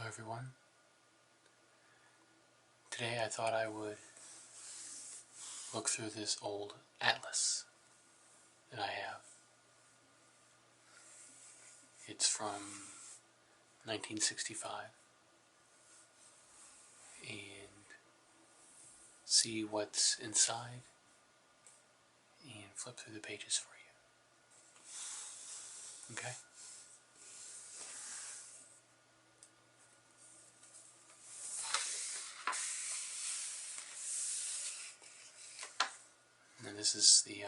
everyone. Today I thought I would look through this old atlas that I have. It's from 1965 and see what's inside and flip through the pages for you. Okay? And this is the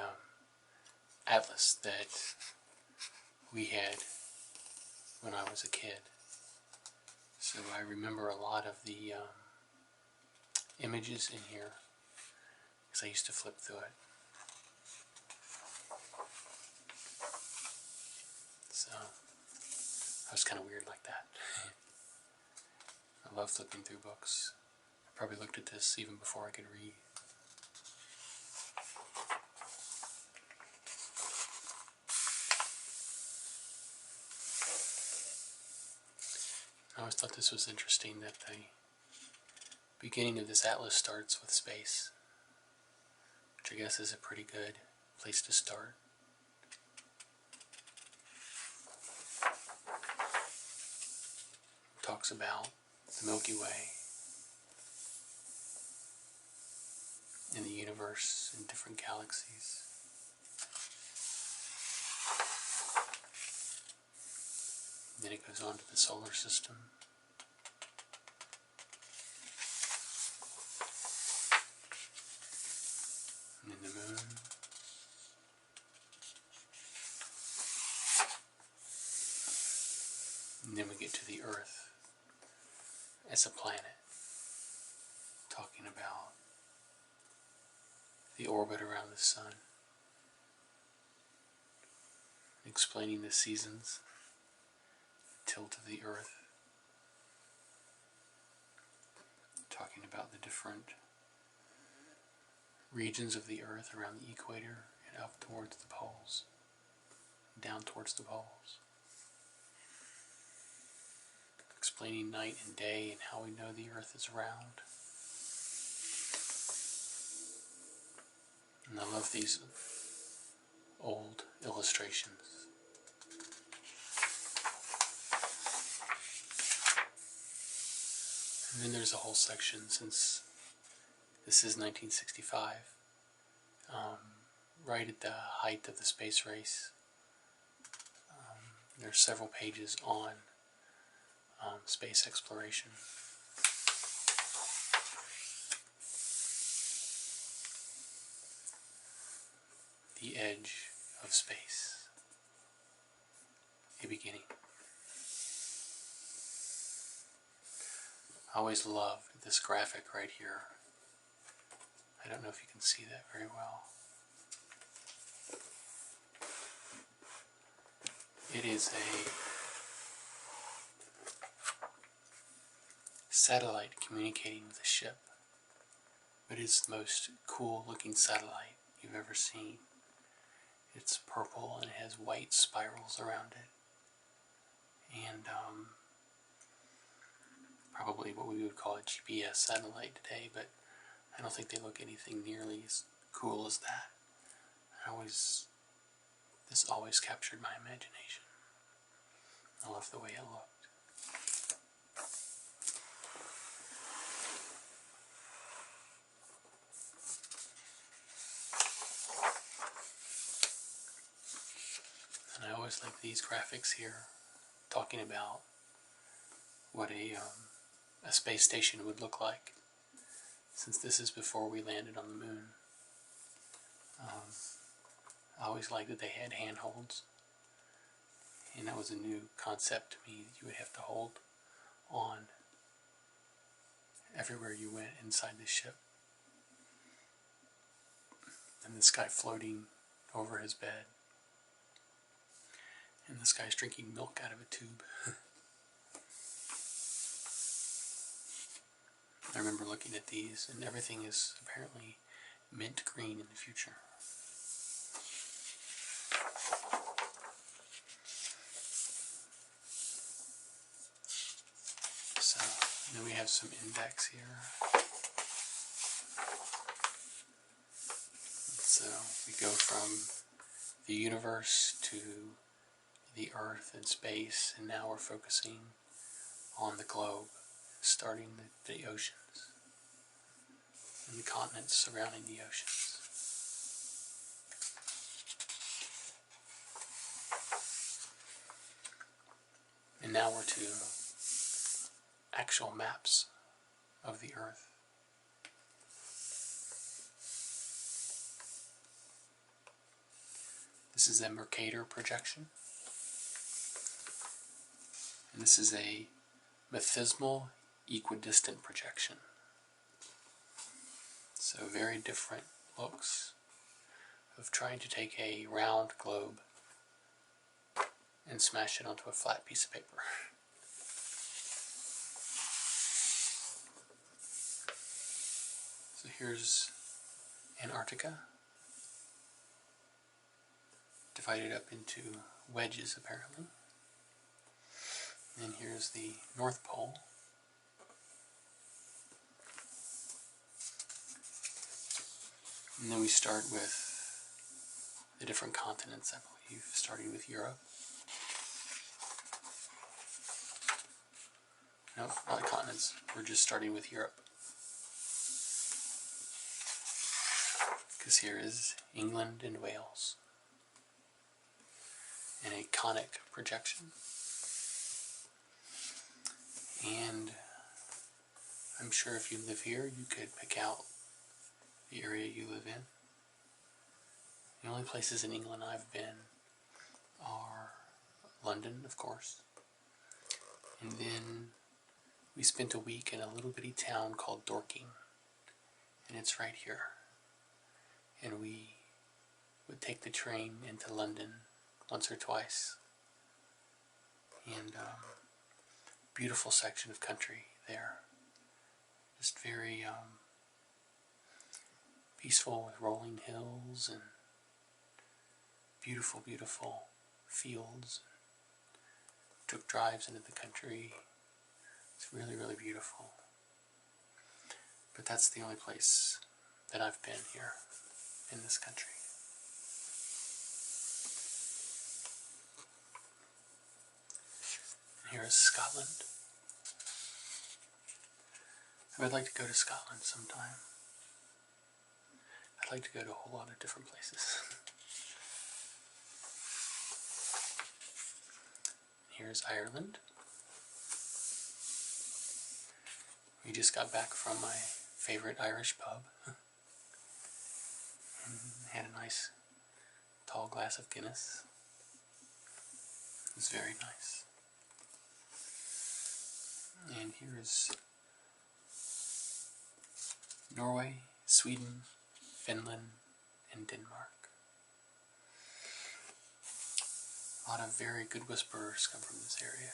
atlas that we had when I was a kid. So I remember a lot of the images in here because I used to flip through it. So I was kind of weird like that. I love flipping through books. I probably looked at this even before I could read. I always thought this was interesting that the beginning of this atlas starts with space, which I guess is a pretty good place to start. It talks about the Milky Way and the universe and different galaxies. Then it goes on to the solar system. And then the moon. And then we get to the Earth as a planet, talking about the orbit around the sun, explaining the seasons, the tilt of the Earth, talking about the different regions of the Earth around the equator and up towards the poles, down towards the poles, explaining night and day and how we know the Earth is round. And I love these old illustrations. And then there's a whole section, since this is 1965, right at the height of the space race. There are several pages on space exploration. The edge of space. A beginning. I always loved this graphic right here. I don't know if you can see that very well. It is a satellite communicating with a ship. It is the most cool looking satellite you've ever seen. It's purple and it has white spirals around it. And probably what we would call a GPS satellite today, but I don't think they look anything nearly as cool as that. This always captured my imagination. I love the way it looked. And I always like these graphics here, talking about what a space station would look like, since this is before we landed on the moon. I always liked that they had handholds, and that was a new concept to me, that you would have to hold on everywhere you went inside the ship. And this guy floating over his bed, and this guy's drinking milk out of a tube. I remember looking at these, and everything is apparently mint green in the future. So Then we have some index here. So we go from the universe to the Earth and space, and now we're focusing on the globe, starting the oceans and the continents surrounding the oceans. And now we're to actual maps of the Earth. This is a Mercator projection. And this is a methismal equidistant projection. So very different looks of trying to take a round globe and smash it onto a flat piece of paper. So here's Antarctica, divided up into wedges apparently. And here's the North Pole. And then we start with the different continents, I believe, starting with Europe. No, not the continents. We're just starting with Europe. Because here is England and Wales. And a conic projection. And I'm sure if you live here, you could pick out the area you live in. The only places in England I've been are London, of course. And then we spent a week in a little bitty town called Dorking. And it's right here. And we would take the train into London once or twice. And beautiful section of country there. Just very peaceful with rolling hills and beautiful, beautiful fields. Took drives into the country. It's really, really beautiful. But that's the only place that I've been here in this country. And here is Scotland. I would like to go to Scotland sometime. I'd like to go to a whole lot of different places. Here's Ireland. We just got back from my favorite Irish pub. And had a nice tall glass of Guinness. It was very nice. And here is Norway, Sweden, Finland, and Denmark. A lot of very good whisperers come from this area.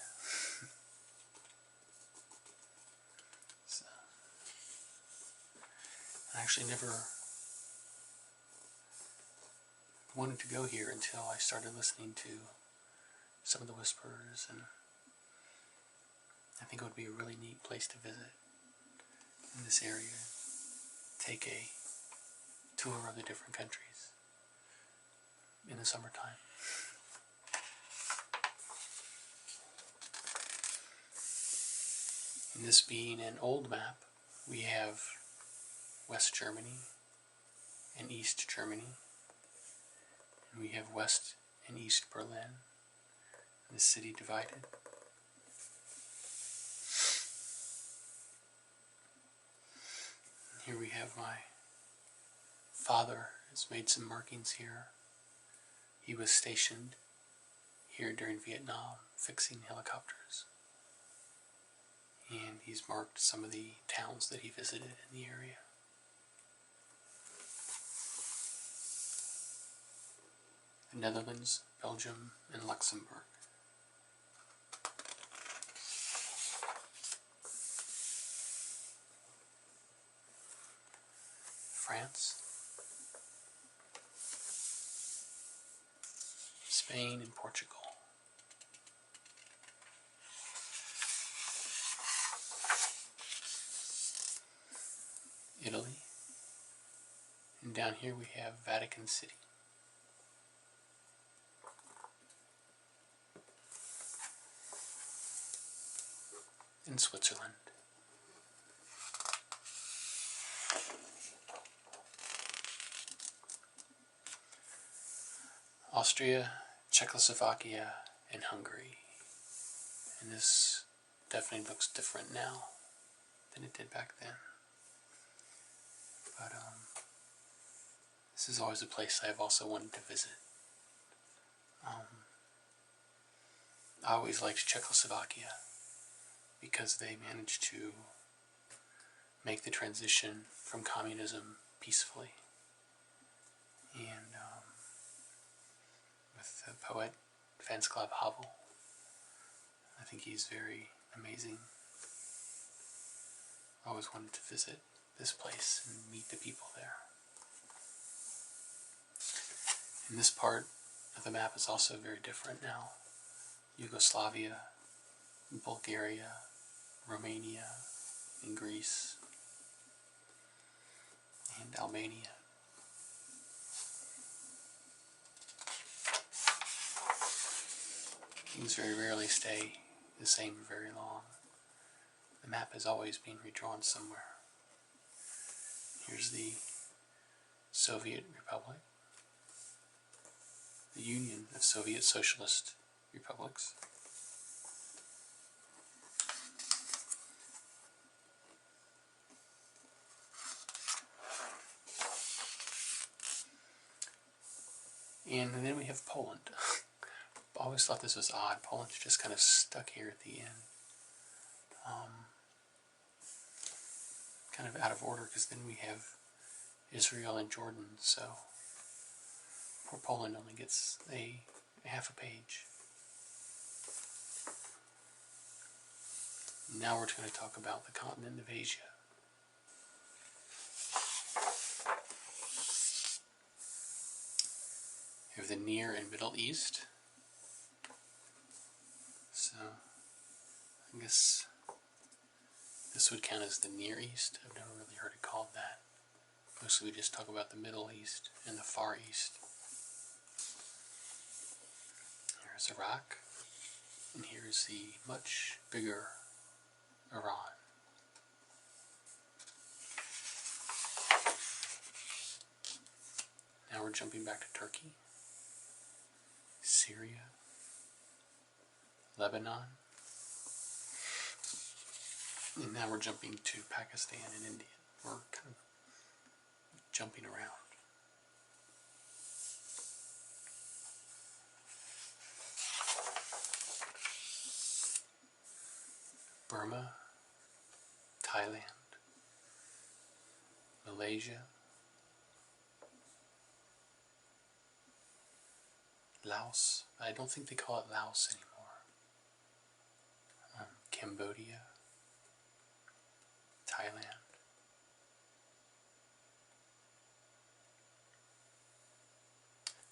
So, I actually never wanted to go here until I started listening to some of the whisperers, and I think it would be a really neat place to visit in this area. Take a tour of the different countries in the summertime. And this being an old map, we have West Germany and East Germany. And we have West and East Berlin, the city divided. Here we have my father has made some markings here. He was stationed here during Vietnam, fixing helicopters. And he's marked some of the towns that he visited in the area. The Netherlands, Belgium, and Luxembourg. France, Spain, and Portugal. Down here we have Vatican City. In Switzerland. Austria, Czechoslovakia, and Hungary. And this definitely looks different now than it did back then. But this is always a place I've also wanted to visit. I always liked Czechoslovakia because they managed to make the transition from communism peacefully. And with the poet Václav Havel, I think he's very amazing. I always wanted to visit this place and meet the people there. And this part of the map is also very different now. Yugoslavia, Bulgaria, Romania, and Greece, and Albania. Things very rarely stay the same very long. The map has always been redrawn somewhere. Here's the Soviet Republic, the Union of Soviet Socialist Republics. And then we have Poland. I always thought this was odd. Poland's just kind of stuck here at the end. Kind of out of order, because then we have Israel and Jordan, so poor Poland only gets a half a page. Now we're going to talk about the continent of Asia. We have the Near and Middle East. So, I guess this would count as the Near East. I've never really heard it called that. Mostly we just talk about the Middle East and the Far East. Here's Iraq, and here's the much bigger Iran. Now we're jumping back to Turkey, Syria, Lebanon, and now we're jumping to Pakistan and India. We're kind of jumping around. Burma, Thailand, Malaysia, Laos. I don't think they call it Laos anymore. Cambodia, Thailand,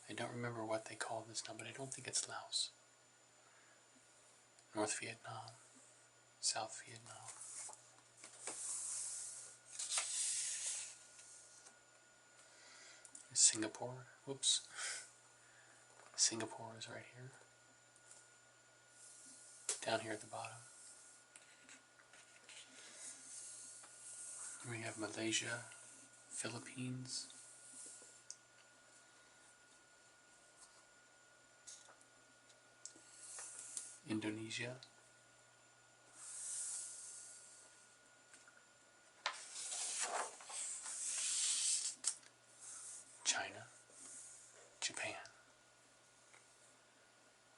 I don't remember what they call this now, but I don't think it's Laos. North Vietnam, South Vietnam. Singapore, whoops. Singapore is right here. Down here at the bottom. We have Malaysia, Philippines, Indonesia, China, Japan,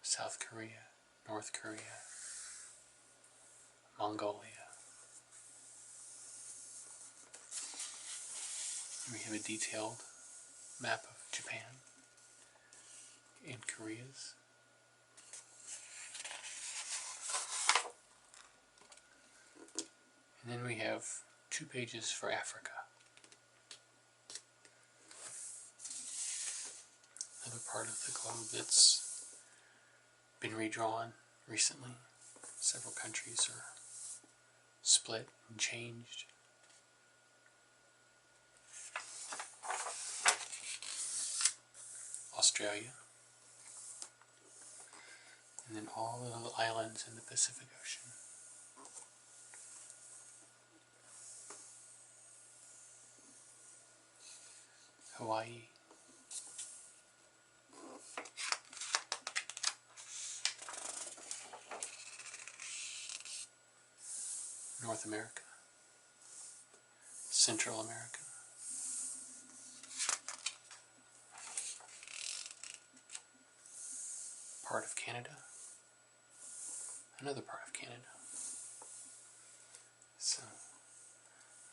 South Korea, North Korea, Mongolia. We have a detailed map of Japan and Korea's. And then we have 2 pages for Africa. Another part of the globe that's been redrawn recently. Several countries are split and changed. Australia, and then all the little islands in the Pacific Ocean. Hawaii, North America, Central America, part of Canada, another part of Canada. So,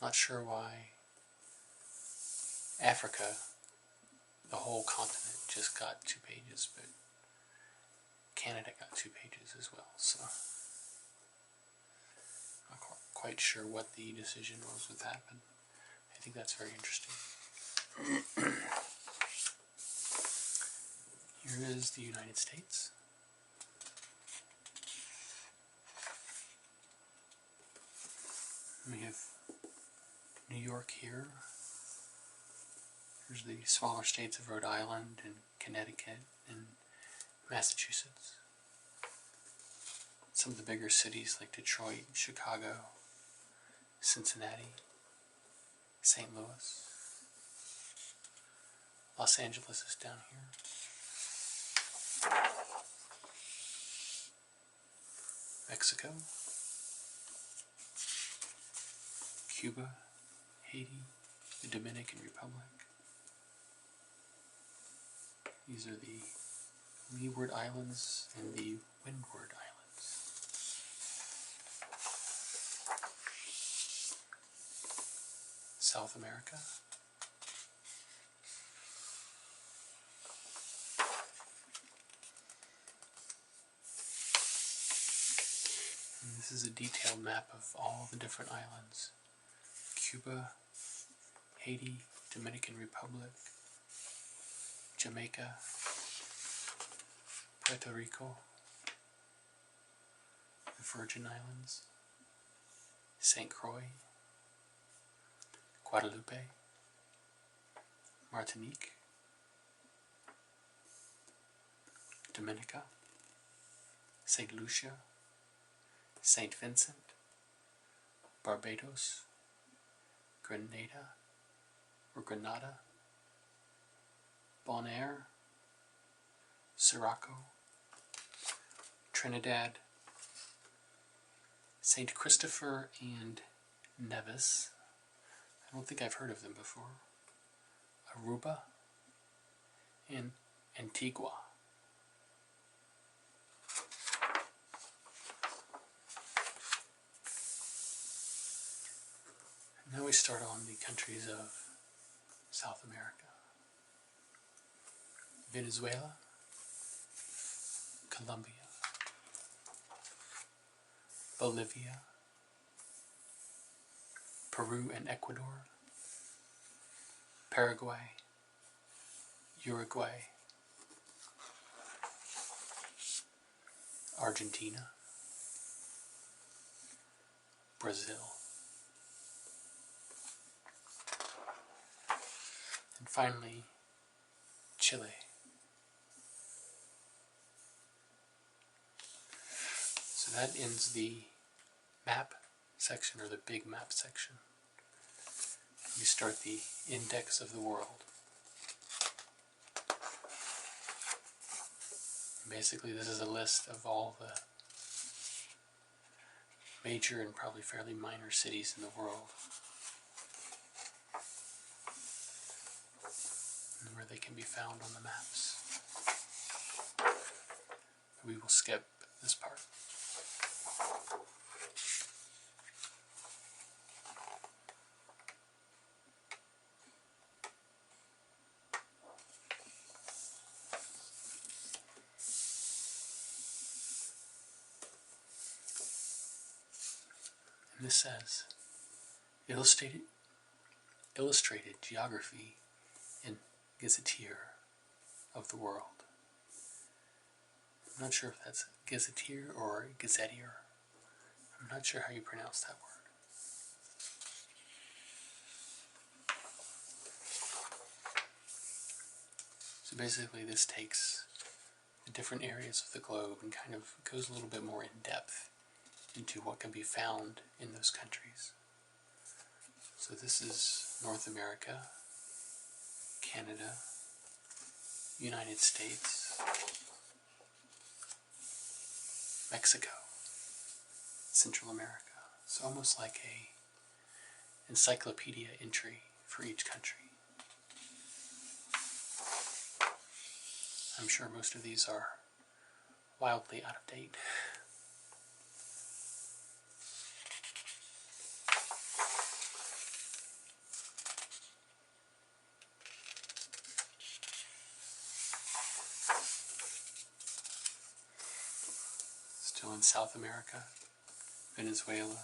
not sure why Africa, the whole continent, just got 2 pages, but Canada got 2 pages as well, so not quite sure what the decision was with that, but I think that's very interesting. Here is the United States. We have New York here. Here's the smaller states of Rhode Island and Connecticut and Massachusetts. Some of the bigger cities like Detroit, Chicago, Cincinnati, St. Louis. Los Angeles is down here. Mexico, Cuba, Haiti, the Dominican Republic. These are the Leeward Islands and the Windward Islands. South America. And this is a detailed map of all the different islands. Cuba, Haiti, Dominican Republic, Jamaica, Puerto Rico, the Virgin Islands, St. Croix, Guadeloupe, Martinique, Dominica, St. Lucia, St. Vincent, Barbados, Grenada, Bonaire, Sirocco, Trinidad, St. Christopher and Nevis. I don't think I've heard of them before. Aruba, and Antigua. Now we start on the countries of South America. Venezuela, Colombia, Bolivia, Peru and Ecuador, Paraguay, Uruguay, Argentina, Brazil, and finally Chile. So that ends the map section, or the big map section. We start the index of the world. Basically, this is a list of all the major and probably fairly minor cities in the world, and where they can be found on the maps. We will skip this part. And this says, illustrated geography in Gazetteer of the World. I'm not sure if that's Gazetteer or Gazetteer. I'm not sure how you pronounce that word. So basically this takes the different areas of the globe and kind of goes a little bit more in depth into what can be found in those countries. So this is North America, Canada, United States, Mexico, Central America. So almost like a encyclopedia entry for each country. I'm sure most of these are wildly out of date. Still in South America, Venezuela,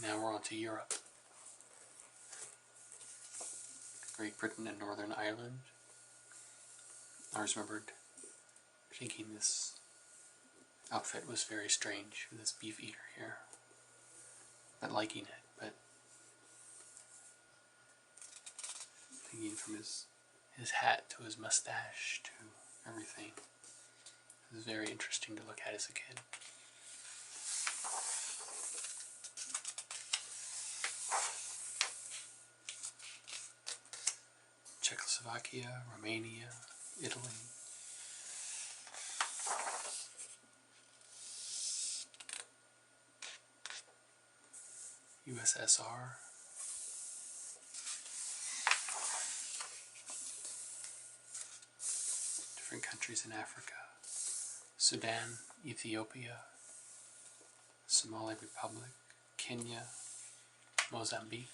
now we're on to Europe. Great Britain and Northern Ireland. I always remembered thinking this outfit was very strange for this beef eater here, but liking it, but thinking from his hat to his mustache to everything. It was very interesting to look at as a kid. Czechoslovakia, Romania, Italy. USSR. Different countries in Africa. Sudan, Ethiopia, Somali Republic, Kenya, Mozambique.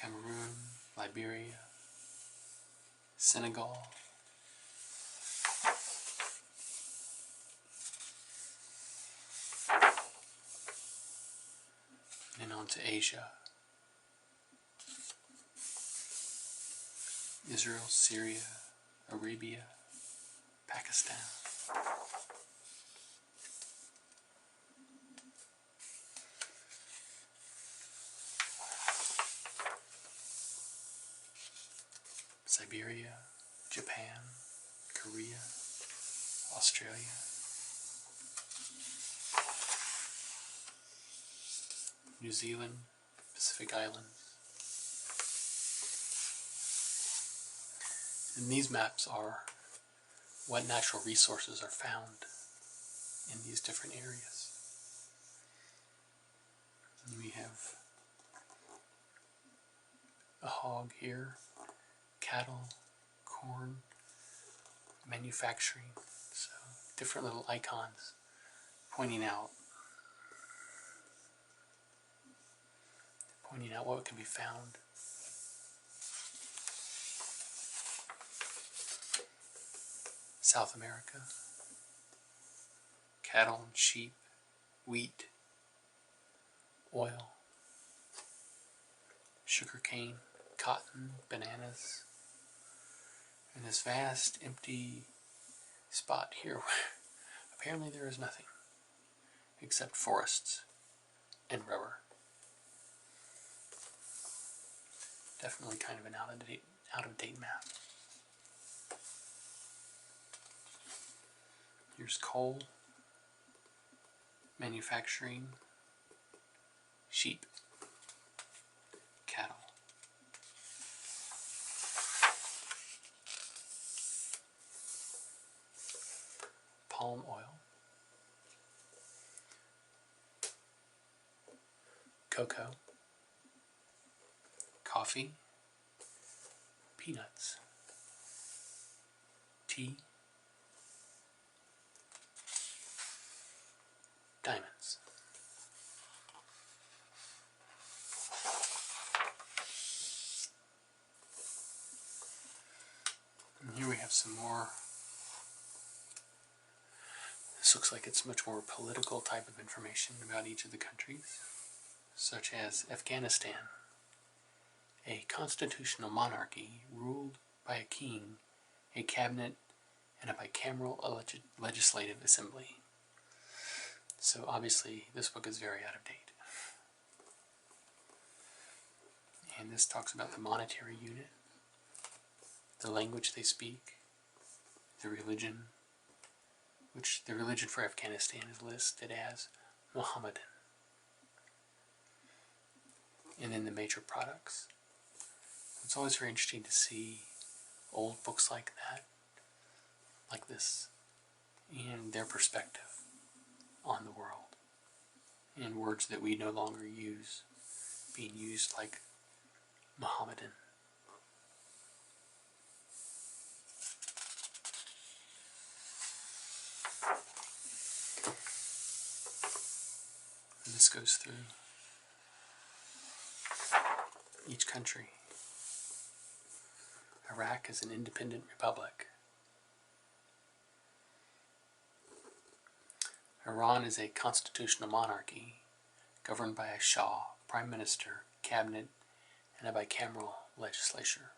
Cameroon, Liberia, Senegal, and on to Asia. Israel, Syria, Arabia, Pakistan. Siberia, Japan, Korea, Australia, New Zealand, Pacific Islands. And these maps are what natural resources are found in these different areas. And we have a hog here, cattle, corn, manufacturing. So different little icons pointing out what can be found. South America, cattle and sheep, wheat, oil, sugarcane, cotton, bananas, and this vast empty spot here where apparently there is nothing except forests and rubber. Definitely kind of an out of date map. Here's coal, manufacturing, sheep, cattle. Palm oil, cocoa, coffee, peanuts, tea, diamonds. And here we have some more. This looks like it's much more political type of information about each of the countries, such as Afghanistan, a constitutional monarchy ruled by a king, a cabinet, and a bicameral legislative assembly. So obviously this book is very out of date. And this talks about the monetary unit, the language they speak, the religion, which the religion for Afghanistan is listed as Mohammedan. And then the major products. It's always very interesting to see old books like that, like this, and their perspective on the world, and words that we no longer use being used, like Mohammedan. And this goes through each country. Iraq is an independent republic. Iran is a constitutional monarchy governed by a Shah, prime minister, cabinet, and a bicameral legislature.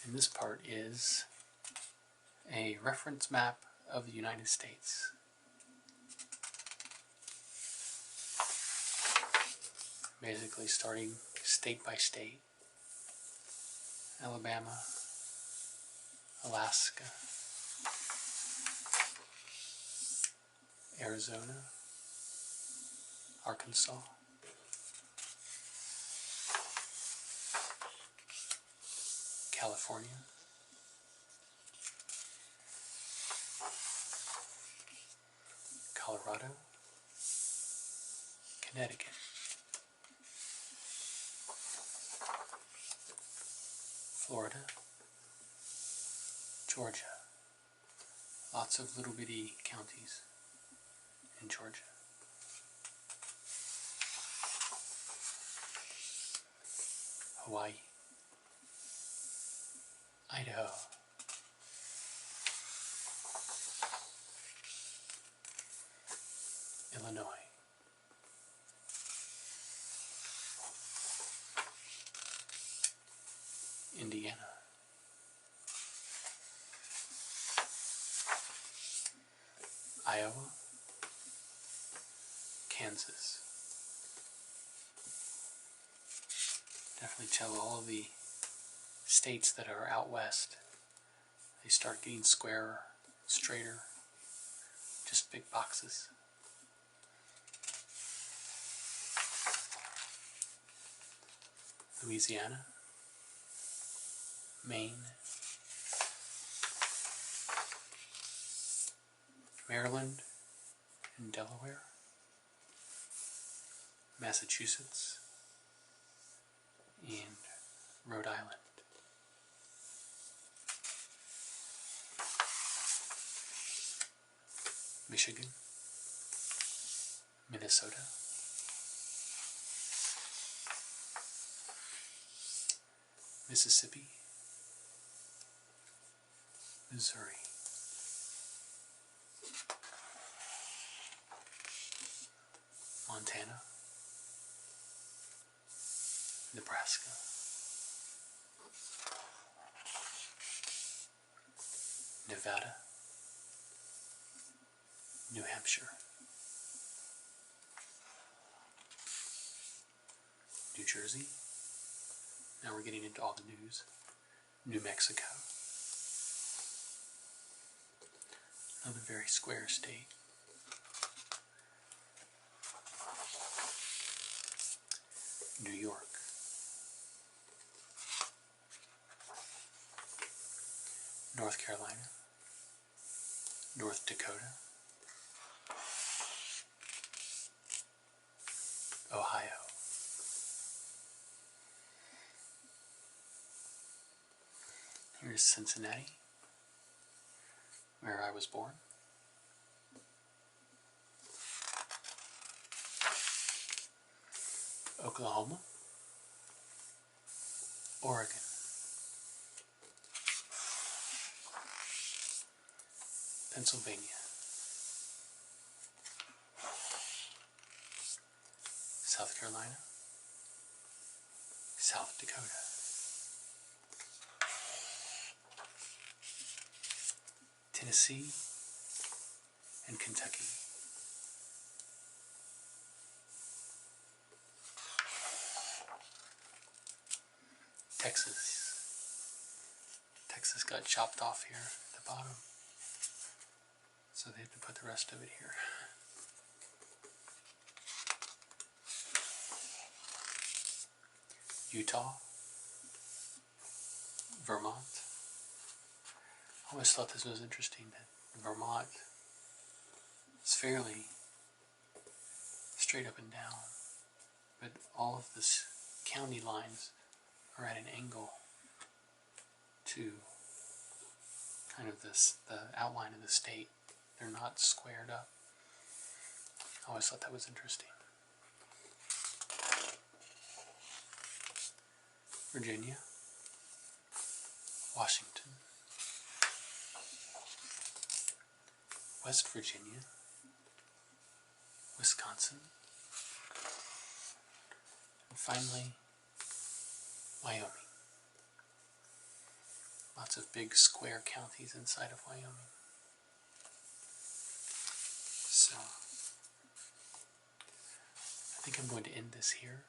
And this part is a reference map of the United States. Basically starting state by state. Alabama, Alaska, Arizona, Arkansas, California, Colorado, Connecticut, Florida, Georgia. Lots of little bitty counties in Georgia. Hawaii, Idaho, Illinois, Indiana, Iowa, Kansas. Definitely tell all of the states that are out west, they start getting squarer, straighter, just big boxes. Louisiana, Maine, Maryland and Delaware, Massachusetts, and Rhode Island. Michigan, Minnesota, Mississippi, Missouri, Montana, Nebraska, Nevada, New Hampshire, New Jersey. Now we're getting into all the news. New Mexico, another very square state. New York, North Carolina, North Dakota, Ohio, here's Cincinnati, where I was born, Oklahoma, Oregon, Pennsylvania, South Carolina, South Dakota, Tennessee, and Kentucky. Texas got chopped off here at the bottom, so they had to put the rest of it here. Utah, Vermont. I always thought this was interesting that Vermont is fairly straight up and down, but all of the county lines are at an angle to kind of the outline of the state. They're not squared up. I always thought that was interesting. Virginia, Washington, West Virginia, Wisconsin, and finally, Wyoming. Lots of big square counties inside of Wyoming. So, I think I'm going to end this here.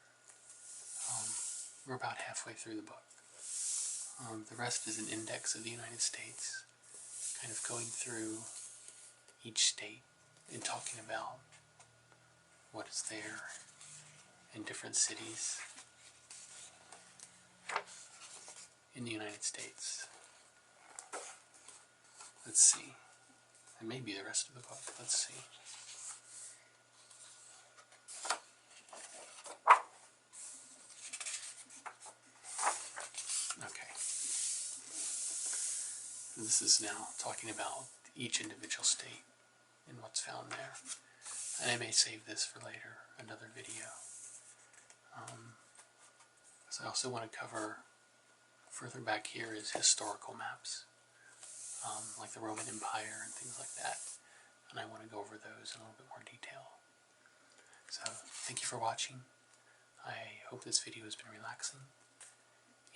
We're about halfway through the book. The rest is an index of the United States, kind of going through each state and talking about what is there in different cities in the United States. Let's see. And maybe the rest of the book. Let's see. Okay. This is now talking about each individual state and what's found there. And I may save this for later, another video. So I also want to cover, further back here is historical maps, like the Roman Empire and things like that. And I want to go over those in a little bit more detail. So, thank you for watching. I hope this video has been relaxing.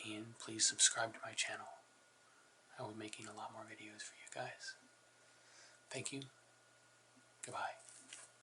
And please subscribe to my channel. I will be making a lot more videos for you guys. Thank you. Goodbye.